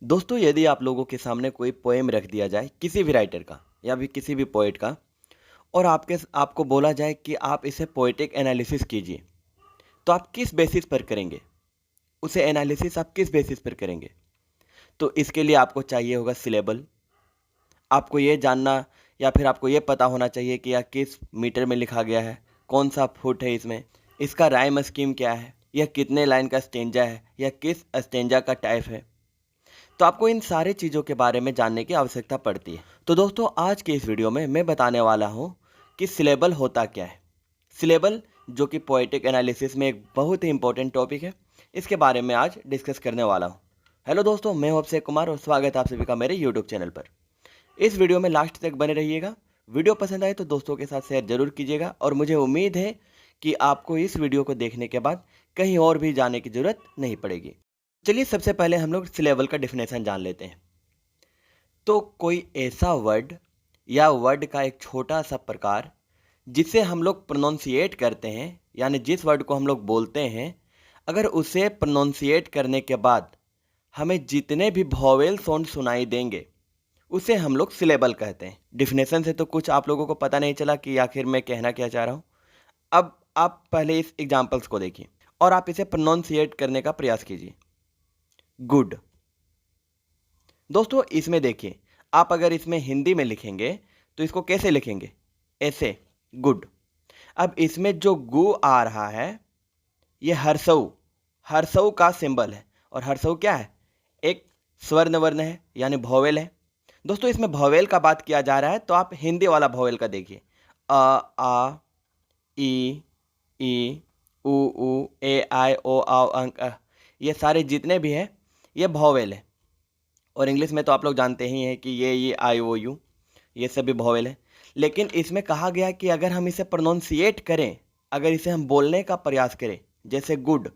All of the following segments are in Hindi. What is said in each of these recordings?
दोस्तों, यदि आप लोगों के सामने कोई पोएम रख दिया जाए किसी भी राइटर का या भी किसी भी पोएट का, और आपको बोला जाए कि आप इसे पोएटिक एनालिसिस कीजिए, तो आप किस बेसिस पर करेंगे? उसे एनालिसिस आप किस बेसिस पर करेंगे? तो इसके लिए आपको चाहिए होगा सिलेबल। आपको ये जानना या फिर आपको ये पता होना चाहिए कि यह किस मीटर में लिखा गया है, कौन सा फुट है इसमें, इसका राइम स्कीम क्या है, यह कितने लाइन का स्टेंजा है, या किस स्टेंजा का टाइप है। तो आपको इन सारे चीज़ों के बारे में जानने की आवश्यकता पड़ती है। तो दोस्तों, आज के इस वीडियो में मैं बताने वाला हूँ कि सिलेबल होता क्या है। सिलेबल, जो कि पोएटिक एनालिसिस में एक बहुत ही इंपॉर्टेंट टॉपिक है, इसके बारे में आज डिस्कस करने वाला हूँ। हेलो दोस्तों, मैं हूं अभिषेक कुमार और स्वागत है आप सभी का मेरे यूट्यूब चैनल पर। इस वीडियो में लास्ट तक बने रहिएगा। वीडियो पसंद आए तो दोस्तों के साथ शेयर जरूर कीजिएगा, और मुझे उम्मीद है कि आपको इस वीडियो को देखने के बाद कहीं और भी जाने की जरूरत नहीं पड़ेगी। चलिए, सबसे पहले हम लोग सिलेबल का डिफिनेशन जान लेते हैं। तो कोई ऐसा वर्ड या वर्ड का एक छोटा सा प्रकार जिसे हम लोग प्रोनाउंसिएट करते हैं, यानी जिस वर्ड को हम लोग बोलते हैं, अगर उसे प्रोनाउंसिएट करने के बाद हमें जितने भी वोवेल साउंड सुनाई देंगे, उसे हम लोग सिलेबल कहते हैं। डिफिनेशन से तो कुछ आप लोगों को पता नहीं चला कि आखिर मैं कहना क्या चाह रहा हूँ। अब आप पहले इस एग्जाम्पल्स को देखिए और आप इसे प्रोनाउंसिएट करने का प्रयास कीजिए। गुड। दोस्तों, इसमें देखिए, आप अगर इसमें हिंदी में लिखेंगे तो इसको कैसे लिखेंगे? ऐसे, गुड। अब इसमें जो गु आ रहा है, ये हर्षऊ, हर्षऊ का सिंबल है। और हर्षऊ क्या है? एक स्वर्ण वर्ण है, यानी भोवेल है। दोस्तों, इसमें भोवेल का बात किया जा रहा है, तो आप हिंदी वाला भोवेल का देखिए। अ, आ, ई, उ, ए, आई, ओ, औ, अंक, ये सारे जितने भी हैं, ये भोवेल है। और इंग्लिश में तो आप लोग जानते ही हैं कि ये आई, ओ, यू, ये सभी भोवेल है। लेकिन इसमें कहा गया कि अगर हम इसे प्रोनाउंसिएट करें, अगर इसे हम बोलने का प्रयास करें, जैसे गुड,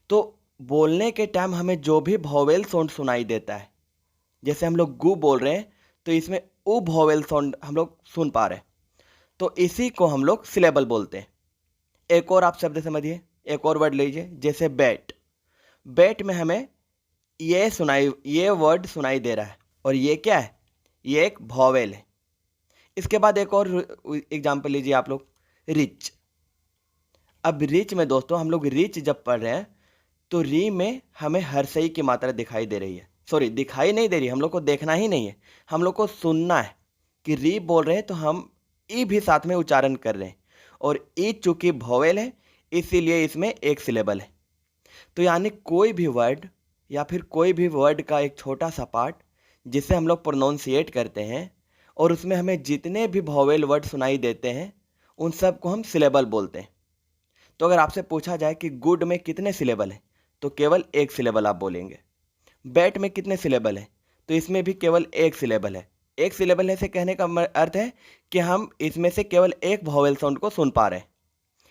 तो बोलने के टाइम हमें जो भी वोवेल साउंड सुनाई देता है, जैसे हम लोग गु बोल रहे हैं तो इसमें उ वोवेल साउंड हम लोग सुन पा रहे हैं, तो इसी को हम लोग सिलेबल बोलते हैं। एक और आप शब्द समझिए, एक और वर्ड लीजिए, जैसे बैट। बैट में हमें ये वर्ड सुनाई दे रहा है, और ये क्या है? ये एक वोवेल है। इसके बाद एक और एग्जाम्पल लीजिए आप लोग, रिच। अब रिच में दोस्तों, हम लोग रिच जब पढ़ रहे हैं तो री में हमें हर्षई की मात्रा दिखाई दे रही है। सॉरी, दिखाई नहीं दे रही, हम लोग को देखना ही नहीं है, हम लोग को सुनना है कि री बोल रहे हैं तो हम ई भी साथ में उच्चारण कर रहे हैं। और ई चूंकि वोवेल है, इसीलिए इसमें एक सिलेबल है। तो यानी कोई भी वर्ड या फिर कोई भी वर्ड का एक छोटा सा पार्ट जिसे हम लोग प्रोनाउंसिएट करते हैं, और उसमें हमें जितने भी वोवेल वर्ड सुनाई देते हैं, उन सब को हम सिलेबल बोलते हैं। तो अगर आपसे पूछा जाए कि गुड में कितने सिलेबल है, तो केवल एक सिलेबल आप बोलेंगे। बैट में कितने सिलेबल है, तो इसमें भी केवल एक सिलेबल है। एक सिलेबल है से कहने का अर्थ है कि हम इसमें से केवल एक वोवेल साउंड को सुन पा रहे हैं।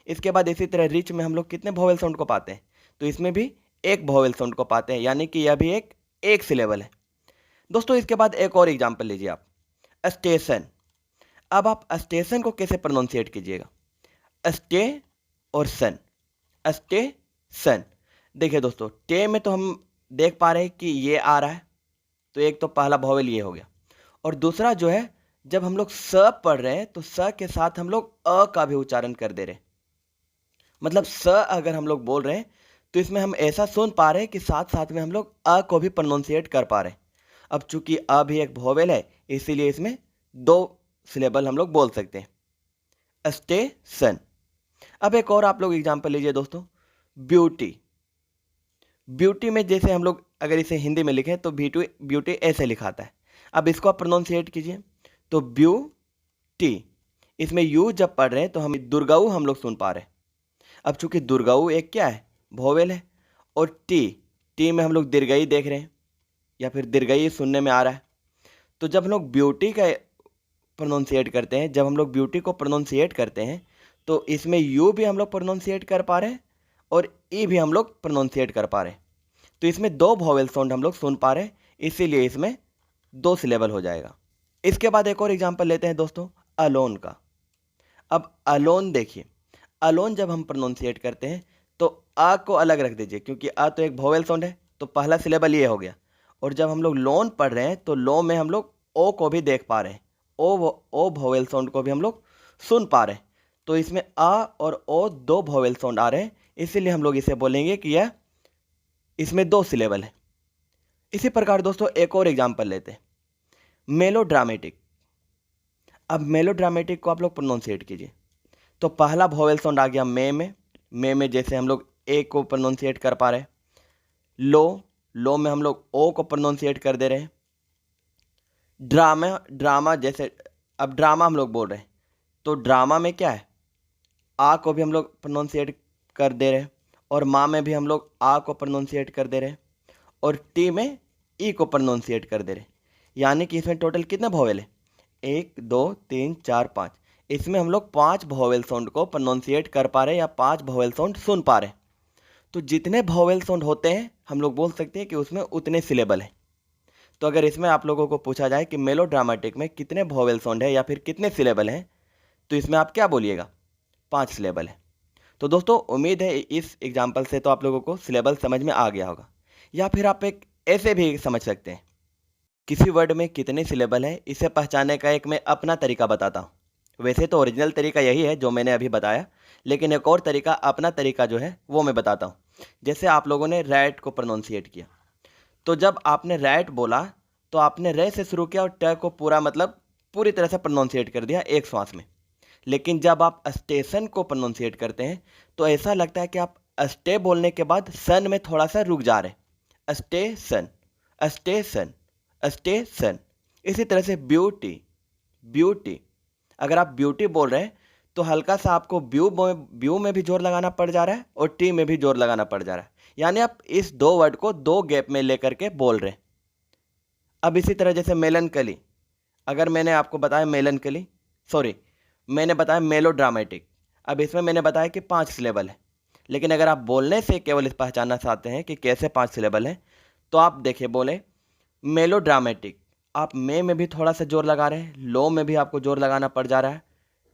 इसके बाद इसी तरह रिच में हम लोग कितने वोवेल साउंड को पाते हैं, तो इसमें भी एक वोवेल साउंड को पाते हैं, यानी कि यह भी एक सिलेबल है। दोस्तों, इसके बाद एक और एग्जाम्पल लीजिए आप, स्टेशन। अब आप स्टेशन को कैसे प्रोनाउंसिएट कीजिएगा? स्टे और सन, स्टेशन। देखिए दोस्तों, टे में तो हम देख पा रहे हैं कि ये आ रहा है, तो एक तो पहला वोवेल ये हो गया। और दूसरा जो है, जब हम लोग स पढ़ रहे हैं तो स के साथ हम लोग अ का भी उच्चारण कर दे रहे हैं। मतलब स अगर हम लोग बोल रहे हैं तो इसमें हम ऐसा सुन पा रहे हैं कि साथ साथ में हम लोग अ को भी प्रोनाउंसिएट कर पा रहे हैं। अब चूंकि अ भी एक वोवेल है, इसीलिए इसमें दो सिलेबल हम लोग बोल सकते हैं, स्टेशन। अब एक और आप लोग एग्जाम्पल लीजिए दोस्तों, ब्यूटी। ब्यूटी में जैसे हम लोग अगर इसे हिंदी में लिखें तो ब्यूटी ऐसे लिखाता है। अब इसको आप प्रोनाउंसिएट कीजिए, तो ब्यूटी, इसमें यू जब पढ़ रहे हैं तो हम दुर्गाऊ हम लोग सुन पा रहे हैं। अब चूंकि दुर्गाऊ एक क्या है? वोवेल है। और टी में हम लोग दीर्घई देख रहे हैं, या फिर दीर्घई सुनने में आ रहा है। तो जब हम लोग ब्यूटी का प्रोनाउंसिएट करते हैं, जब हम लोग ब्यूटी को प्रोनाउंसिएट करते हैं, तो इसमें यू भी हम लोग प्रोनाउंसिएट कर पा रहे हैं और ई भी हम लोग प्रोनाउंसिएट कर पा रहे हैं। तो इसमें दो वोवेल साउंड हम लोग सुन पा रहे हैं, इसीलिए इसमें दो सिलेबल हो जाएगा। इसके बाद एक और एग्जांपल लेते हैं दोस्तों, अलोन का। अब अलोन देखिए, अलोन जब हम प्रोनाउंसिएट करते हैं तो आ को अलग रख दीजिए, क्योंकि आ तो एक वोवेल साउंड है, तो पहला सिलेबल ये हो गया। और जब हम लोग लोन पढ़ रहे हैं तो लो में हम लोग ओ को भी देख पा रहे हैं, ओ वोवेल साउंड को भी हम लोग सुन पा रहे हैं। तो इसमें आ और ओ दो वोवेल साउंड आ रहे हैं, इसीलिए हम लोग इसे बोलेंगे कि यह इसमें दो सिलेबल है। इसी प्रकार दोस्तों एक और एग्जाम्पल लेते हैं, मेलोड्रामेटिक। अब मेलोड्रामेटिक को आप लोग प्रोनाउंसिएट कीजिए। तो पहला वोवेल साउंड आ गया में जैसे हम लोग ए को प्रोनाउंसिएट कर पा रहे हैं। लो में हम लोग ओ को प्रोनाउंसिएट कर दे रहे हैं। ड्रामा जैसे अब ड्रामा हम लोग बोल रहे हैं, तो ड्रामा में क्या है, आ को भी हम लोग प्रोनाउंसिएट कर दे रहे हैं, और माँ में भी हम लोग आ को प्रोनाउंसिएट कर दे रहे हैं, और टी में ई को प्रोनाउंसिएट कर दे रहे हैं। यानी कि इसमें टोटल कितने वोवेल है, 1 2 3 4 5। इसमें हम लोग 5 वोवेल साउंड को प्रोनाउंसिएट कर पा रहे हैं या 5 वोवेल साउंड सुन पा रहे हैं। तो जितने वोवेल साउंड होते हैं हम लोग बोल सकते हैं कि उसमें उतने सिलेबल हैं। तो अगर इसमें आप लोगों को पूछा जाए कि मेलोड्रामेटिक में कितने वोवेल साउंड है या फिर कितने सिलेबल हैं, तो इसमें आप क्या बोलिएगा, 5 सिलेबल है। तो दोस्तों उम्मीद है इस एग्जाम्पल से तो आप लोगों को सिलेबल समझ में आ गया होगा। या फिर आप एक ऐसे भी समझ सकते हैं, किसी वर्ड में कितने सिलेबल है इसे पहचानने का एक मैं अपना तरीका बताता हूँ। वैसे तो ओरिजिनल तरीका यही है जो मैंने अभी बताया, लेकिन एक और तरीका, अपना तरीका जो है वो मैं बताता हूँ। जैसे आप लोगों ने रैट को प्रोनाउंसिएट किया, तो जब आपने रैट बोला तो आपने रे से शुरू किया और ट को पूरा मतलब पूरी तरह से प्रोनाउंसिएट कर दिया एक श्वास में। लेकिन जब आप स्टेशन को प्रोनाउंसिएट करते हैं तो ऐसा लगता है कि आप स्टे बोलने के बाद सन में थोड़ा सा रुक जा रहे हैं। Station station station. इसी तरह से ब्यूटी, अगर आप ब्यूटी बोल रहे हैं तो हल्का सा आपको ब्यू में भी जोर लगाना पड़ जा रहा है और टी में भी जोर लगाना पड़ जा रहा है। यानी आप इस दो वर्ड को दो गैप में लेकर के बोल रहे हैं। अब इसी तरह जैसे मेलनकली, अगर मैंने आपको बताया मैंने बताया मेलोड्रामेटिक, अब इसमें मैंने बताया कि 5 सिलेबल है। लेकिन अगर आप बोलने से केवल इस पहचानना चाहते हैं कि कैसे 5 सिलेबल है, तो आप देखिए बोले मेलोड्रामेटिक, आप में भी थोड़ा सा जोर लगा रहे हैं, लो में भी आपको जोर लगाना पड़ जा रहा है,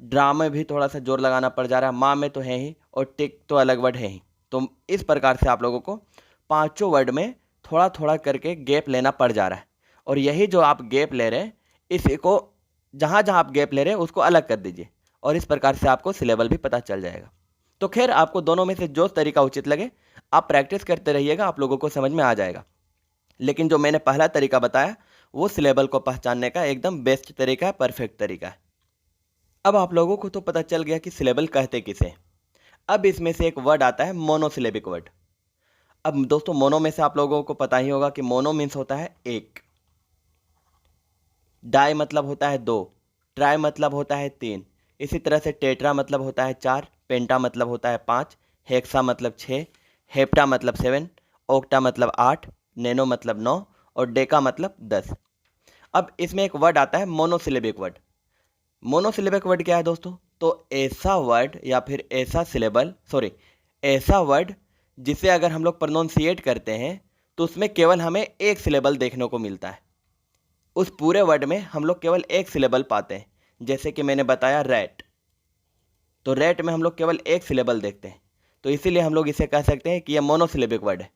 ड्रामा में भी थोड़ा सा जोर लगाना पड़ जा रहा है, माँ में तो है ही, और टिक तो अलग वर्ड है ही। तो इस प्रकार से आप लोगों को पाँचों वर्ड में थोड़ा थोड़ा करके गैप लेना पड़ जा रहा है। और यही जो आप गैप ले रहे हैं, इसी को जहाँ जहाँ आप गैप ले रहे हैं उसको अलग कर दीजिए, और इस प्रकार से आपको सिलेबल भी पता चल जाएगा। तो खैर आपको दोनों में से जो तरीका उचित लगे आप प्रैक्टिस करते रहिएगा, आप लोगों को समझ में आ जाएगा। लेकिन जो मैंने पहला तरीका बताया वो सिलेबल को पहचानने का एकदम बेस्ट तरीका है, परफेक्ट तरीका है। अब आप लोगों को तो पता चल गया कि सिलेबल कहते किसे। अब इसमें से एक वर्ड आता है मोनोसिलेबिक वर्ड। अब दोस्तों मोनो में से आप लोगों को पता ही होगा कि मोनो मीन्स होता है एक, डाई मतलब होता है 2, ट्राई मतलब होता है 3, इसी तरह से टेट्रा मतलब होता है 4, पेंटा मतलब होता है 5, हेक्सा मतलब 6, हेप्टा मतलब 7, ओक्टा मतलब 8, नैनो मतलब 9 और डेका मतलब 10। अब इसमें एक वर्ड आता है मोनोसिलेबिक वर्ड। मोनोसिलेबिक वर्ड क्या है दोस्तों? तो ऐसा वर्ड या फिर ऐसा वर्ड जिसे अगर हम लोग प्रोनाउंसिएट करते हैं तो उसमें केवल हमें एक सिलेबल देखने को मिलता है। उस पूरे वर्ड में हम लोग केवल एक सिलेबल पाते हैं। जैसे कि मैंने बताया रैट, तो रैट में हम लोग केवल एक सिलेबल देखते हैं, तो इसीलिए हम लोग इसे कह सकते हैं कि यह मोनोसिलेबिक वर्ड है।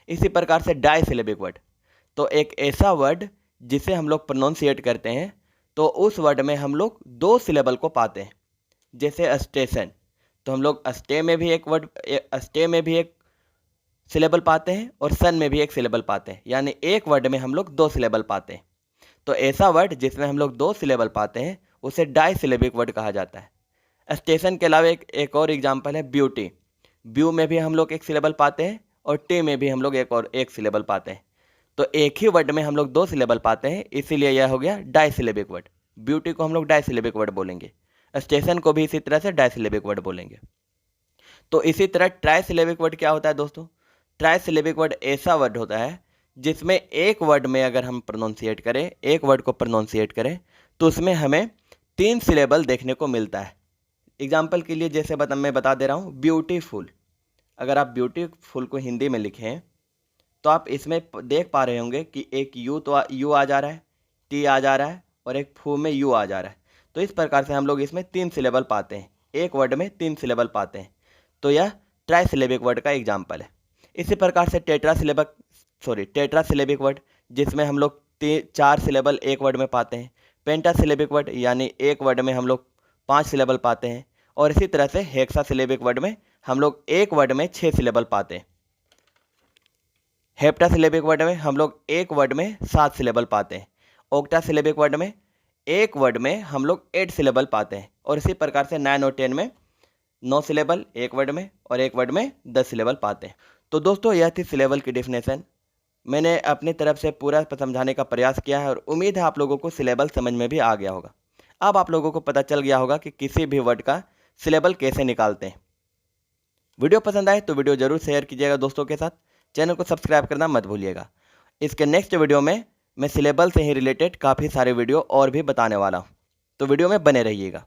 इसी प्रकार से डाई सिलेबिक वर्ड, तो एक ऐसा वर्ड जिसे हम लोग प्रोनाउंसिएट करते हैं तो उस वर्ड में हम लोग 2 सिलेबल को पाते हैं। जैसे स्टेशन, तो हम लोग स्टे में भी एक सिलेबल पाते हैं और सन में भी एक सिलेबल पाते हैं, यानी एक वर्ड में हम लोग 2 सिलेबल पाते हैं। तो ऐसा वर्ड जिसमें हम लोग 2 सिलेबल पाते हैं उसे डाई सिलेबिक वर्ड कहा जाता है। स्टेशन के अलावा एक और एग्जाम्पल है ब्यूटी। ब्यू में भी हम लोग एक सिलेबल पाते हैं और टी में भी हम लोग एक सिलेबल पाते हैं। तो एक ही वर्ड में हम लोग 2 सिलेबल पाते हैं, इसीलिए यह हो गया डाई सिलेबिक वर्ड। ब्यूटी को हम लोग डाई सिलेबिक वर्ड बोलेंगे, स्टेशन को भी इसी तरह से डाई सिलेबिक वर्ड बोलेंगे। तो इसी तरह ट्राई सिलेबिक वर्ड क्या होता है दोस्तों? ट्राई सिलेबिक वर्ड ऐसा वर्ड होता है जिसमें एक वर्ड में अगर हम प्रोनाउंसिएट करें, एक वर्ड को प्रोनाउंसिएट करें तो उसमें हमें 3 सिलेबल देखने को मिलता है। एग्जाम्पल के लिए जैसे मैं बता दे रहा हूँ, ब्यूटीफुल। अगर आप ब्यूटीफुल को हिंदी में लिखें तो आप इसमें देख पा रहे होंगे कि एक यू आ जा रहा है, टी आ जा रहा है और एक फू में यू आ जा रहा है। तो इस प्रकार से हम लोग इसमें 3 सिलेबल पाते हैं, एक वर्ड में 3 सिलेबल पाते हैं। तो यह ट्राई सिलेबिक वर्ड का एग्जाम्पल है। इसी प्रकार से टेट्रा सिलेबिक वर्ड, जिसमें हम लोग 4 सिलेबल एक वर्ड में पाते हैं। पेंटासिलेबिक वर्ड यानी एक वर्ड में हम लोग 5 सिलेबल पाते हैं। और इसी तरह से हेक्सासिलेबिक वर्ड में हम लोग एक वर्ड में 6 सिलेबल पाते हैं। हेप्टासिलेबिक वर्ड में हम लोग एक वर्ड में 7 सिलेबल पाते हैं। ऑक्टासिलेबिक वर्ड में एक वर्ड में हम लोग 8 सिलेबल पाते हैं। और इसी प्रकार से 9 और 10 में 9 सिलेबल एक वर्ड में और एक वर्ड में 10 सिलेबल पाते हैं। तो दोस्तों यह थी सिलेबल की डेफिनेशन। मैंने अपनी तरफ से पूरा समझाने का प्रयास किया है और उम्मीद है आप लोगों को सिलेबल समझ में भी आ गया होगा। अब आप लोगों को पता चल गया होगा कि किसी भी वर्ड का सिलेबल कैसे निकालते हैं। वीडियो पसंद आए तो वीडियो जरूर शेयर कीजिएगा दोस्तों के साथ। चैनल को सब्सक्राइब करना मत भूलिएगा। इसके नेक्स्ट वीडियो में मैं सिलेबल से ही रिलेटेड काफ़ी सारे वीडियो और भी बताने वाला हूँ, तो वीडियो में बने रहिएगा।